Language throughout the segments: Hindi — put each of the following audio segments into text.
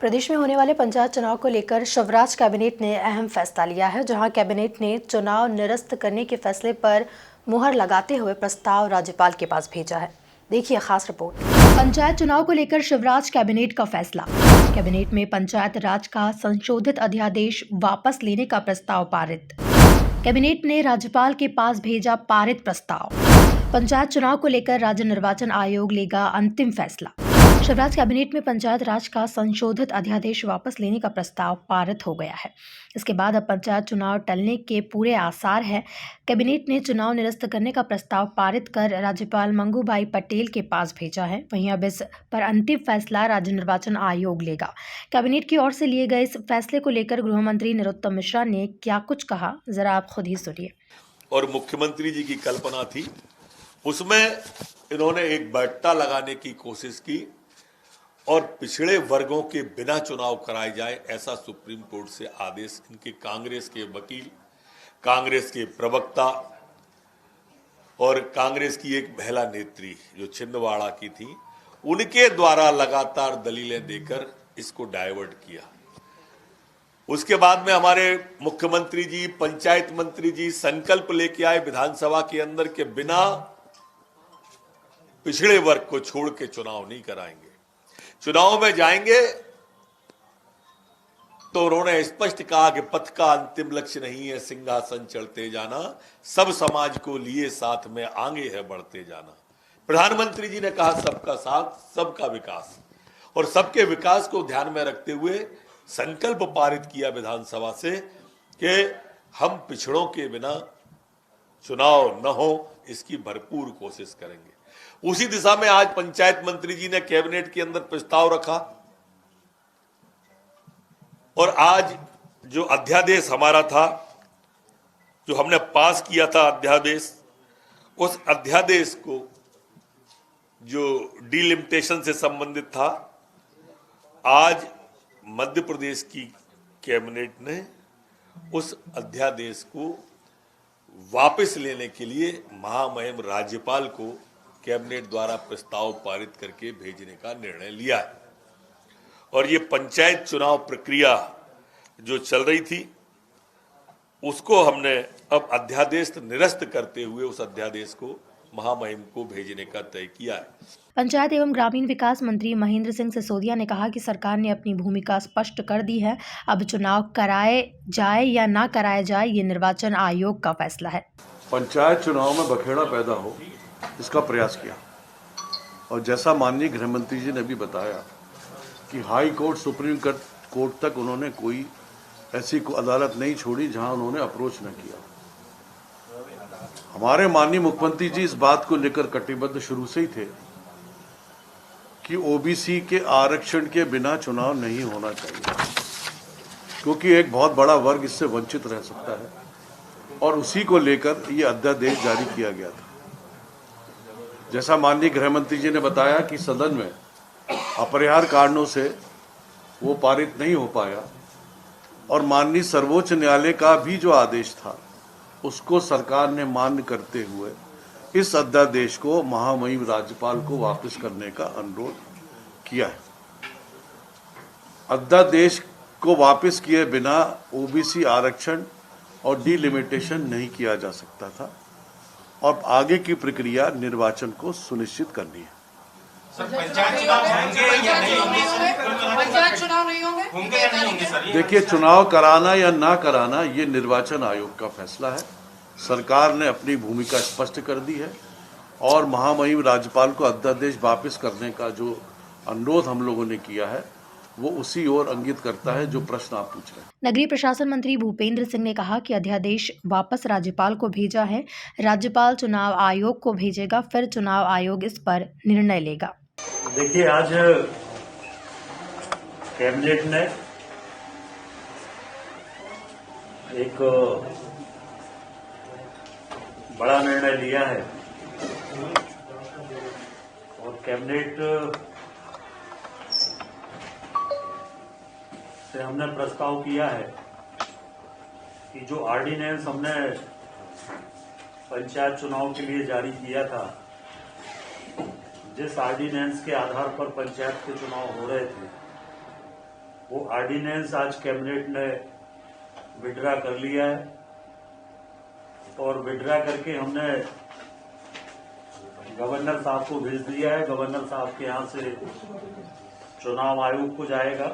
प्रदेश में होने वाले पंचायत चुनाव को लेकर शिवराज कैबिनेट ने अहम फैसला लिया है, जहां कैबिनेट ने चुनाव निरस्त करने के फैसले पर मुहर लगाते हुए प्रस्ताव राज्यपाल के पास भेजा है। देखिए खास रिपोर्ट। पंचायत चुनाव को लेकर शिवराज कैबिनेट का फैसला। कैबिनेट में पंचायत राज का संशोधित अध्यादेश वापस लेने का प्रस्ताव पारित। कैबिनेट ने राज्यपाल के पास भेजा पारित प्रस्ताव। पंचायत चुनाव को लेकर राज्य निर्वाचन आयोग लेगा अंतिम फैसला। शिवराज कैबिनेट में पंचायत राज का संशोधित अध्यादेश वापस लेने का प्रस्ताव पारित हो गया है। इसके बाद अब पंचायत चुनाव टलने के पूरे आसार हैं। कैबिनेट ने चुनाव निरस्त करने का प्रस्ताव पारित कर राज्यपाल मंगूभाई पटेल के पास भेजा है। वहीं अब इस पर अंतिम फैसला राज्य निर्वाचन आयोग लेगा। कैबिनेट की ओर से लिए गए इस फैसले को लेकर गृह मंत्री नरोत्तम मिश्रा ने क्या कुछ कहा, जरा आप खुद ही सुनिए। और मुख्यमंत्री जी की कल्पना थी, उसमें इन्होंने एक बैठता लगाने की कोशिश की और पिछड़े वर्गों के बिना चुनाव कराए जाए, ऐसा सुप्रीम कोर्ट से आदेश इनके कांग्रेस के वकील, कांग्रेस के प्रवक्ता और कांग्रेस की एक महिला नेत्री जो छिंदवाड़ा की थी, उनके द्वारा लगातार दलीलें देकर इसको डाइवर्ट किया। उसके बाद में हमारे मुख्यमंत्री जी, पंचायत मंत्री जी संकल्प लेके आए विधानसभा के अंदर के बिना पिछड़े वर्ग को छोड़ के चुनाव नहीं कराएंगे, चुनाव में जाएंगे। तो उन्होंने स्पष्ट कहा कि पथ का अंतिम लक्ष्य नहीं है सिंहासन चढ़ते जाना, सब समाज को लिए साथ में आगे है बढ़ते जाना। प्रधानमंत्री जी ने कहा सबका साथ, सबका विकास, और सबके विकास को ध्यान में रखते हुए संकल्प पारित किया विधानसभा से कि हम पिछड़ों के बिना चुनाव न हो, इसकी भरपूर कोशिश करेंगे। उसी दिशा में आज पंचायत मंत्री जी ने कैबिनेट के अंदर प्रस्ताव रखा और आज जो अध्यादेश हमारा था, जो हमने पास किया था अध्यादेश, उस अध्यादेश को जो डिलिमिटेशन से संबंधित था, आज मध्य प्रदेश की कैबिनेट ने उस अध्यादेश को वापस लेने के लिए महामहिम राज्यपाल को कैबिनेट द्वारा प्रस्ताव पारित करके भेजने का निर्णय लिया है। और ये पंचायत चुनाव प्रक्रिया जो चल रही थी, उसको हमने अब अध्यादेश निरस्त करते हुए उस अध्यादेश को महामहिम को भेजने का तय किया है। पंचायत एवं ग्रामीण विकास मंत्री महेंद्र सिंह सिसोदिया ने कहा कि सरकार ने अपनी भूमिका स्पष्ट कर दी है। अब चुनाव कराए जाए या ना कराया जाए, ये निर्वाचन आयोग का फैसला है। पंचायत चुनाव में बखेड़ा पैदा हो, इसका प्रयास किया। और जैसा माननीय गृह मंत्री जी ने भी बताया कि हाई कोर्ट, सुप्रीम कोर्ट तक उन्होंने कोई ऐसी अदालत नहीं छोड़ी जहां उन्होंने अप्रोच न किया। हमारे माननीय मुख्यमंत्री जी इस बात को लेकर कटिबद्ध शुरू से ही थे कि ओबीसी के आरक्षण के बिना चुनाव नहीं होना चाहिए, क्योंकि एक बहुत बड़ा वर्ग इससे वंचित रह सकता है, और उसी को लेकर ये अध्यादेश जारी किया गया था। जैसा माननीय गृह मंत्री जी ने बताया कि सदन में अपरिहार्य कारणों से वो पारित नहीं हो पाया, और माननीय सर्वोच्च न्यायालय का भी जो आदेश था उसको सरकार ने मान्य करते हुए इस अध्यादेश को महामहिम राज्यपाल को वापस करने का अनुरोध किया है। अध्यादेश को वापस किए बिना ओबीसी आरक्षण और डिलिमिटेशन नहीं किया जा सकता था, और आगे की प्रक्रिया निर्वाचन को सुनिश्चित करनी है। पंचायत चुनाव होंगे या नहीं होंगे? पंचायत चुनाव नहीं होंगे या नहीं होंगे सर? देखिए, चुनाव कराना या ना कराना ये निर्वाचन आयोग का फैसला है। सरकार ने अपनी भूमिका स्पष्ट कर दी है, और महामहिम राज्यपाल को अध्यादेश वापस करने का जो अनुरोध हम लोगों ने किया है वो उसी ओर इंगित करता है जो प्रश्न आप पूछ रहे हैं। नगरीय प्रशासन मंत्री भूपेंद्र सिंह ने कहा कि अध्यादेश वापस राज्यपाल को भेजा है। राज्यपाल चुनाव आयोग को भेजेगा, फिर चुनाव आयोग इस पर निर्णय लेगा। देखिए, आज कैबिनेट ने एक बड़ा निर्णय लिया है, और कैबिनेट से हमने प्रस्ताव किया है कि जो ऑर्डिनेंस हमने पंचायत चुनाव के लिए जारी किया था, जिस ऑर्डिनेंस के आधार पर पंचायत के चुनाव हो रहे थे, वो ऑर्डिनेंस आज कैबिनेट ने विड्रा कर लिया है और विड्रा करके हमने गवर्नर साहब को भेज दिया है। गवर्नर साहब के यहाँ से चुनाव आयोग को जाएगा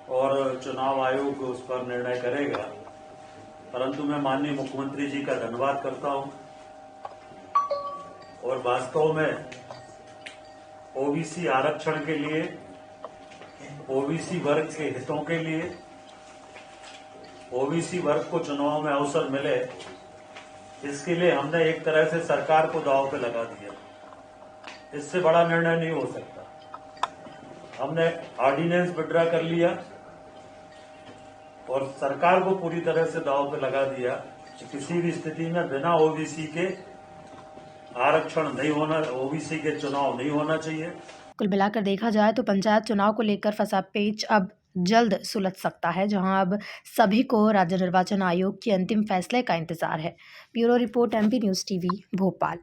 और चुनाव आयोग उस पर निर्णय करेगा। परंतु मैं माननीय मुख्यमंत्री जी का धन्यवाद करता हूं और वास्तव में ओबीसी आरक्षण के लिए, ओबीसी वर्ग के हितों के लिए, ओबीसी वर्ग को चुनाव में अवसर मिले, इसके लिए हमने एक तरह से सरकार को दांव पे लगा दिया। इससे बड़ा निर्णय नहीं हो सकता। हमने ऑर्डिनेंस विड्रा कर लिया और सरकार को पूरी तरह से दांव पे लगा दिया कि किसी भी स्थिति में बिना ओबीसी के आरक्षण नहीं होना, ओबीसी के चुनाव नहीं होना चाहिए। कुल मिलाकर देखा जाए तो पंचायत चुनाव को लेकर फंसा पेच अब जल्द सुलझ सकता है, जहां अब सभी को राज्य निर्वाचन आयोग के अंतिम फैसले का इंतजार है। Bureau report, MP news TV, Bhopal.